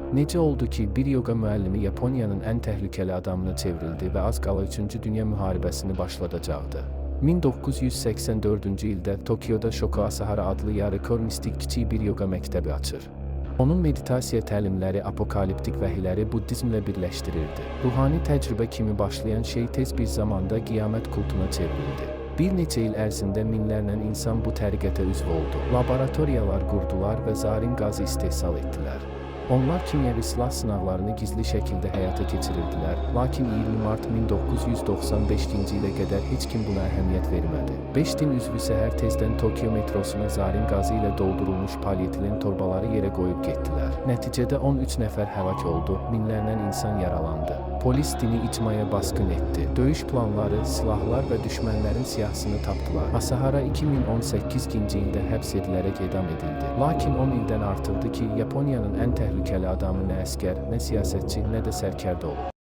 Necə oldu ki, bir yoga müəllimi Yaponiyanın ən təhlükəli adamına çevrildi və az qala 3-cü Dünya müharibəsini başladacaqdı? 1984-cü ildə Tokyoda Shoko Asahara adlı yarı-kor mistik kiçik bir yoga məktəbi açır. Onun meditasiya təlimləri apokaliptik vəhiyləri buddizmlə birləşdirirdi. Ruhani təcrübə kimi başlayan şey tez bir zamanda qiyamət kultuna çevrildi. Bir neçə il ərzində minlərlə insan bu təriqətə üzv oldu. Laboratoriyalar qurdular və zarin qazı istehsal etdilər. Onlar kimyəvi silah sınaqlarını gizli şəkildə həyata keçirirdilər, lakin 20 mart 1995-ci ilə qədər heç kim buna əhəmiyyət vermədi. 5000 üzvü səhər tezdən Tokyo metrosuna zarin qazı ilə doldurulmuş polietilen torbaları yerə qoyub getdilər. Nəticədə 13 nəfər həlak oldu, minlərlə insan yaralandı. Polis dini icmaya basqın etdi. Döyüş planları, silahlar və düşmənlərin siyahısını tapdılar. Asahara 2018-ci ildə həbs edilərək edam edildi. Lakin 10 ildən artıqdır ki, Yaponiyanın ən təhlükəli adamı nə əskər, nə siyasətçi, nə də sərkərdə olub.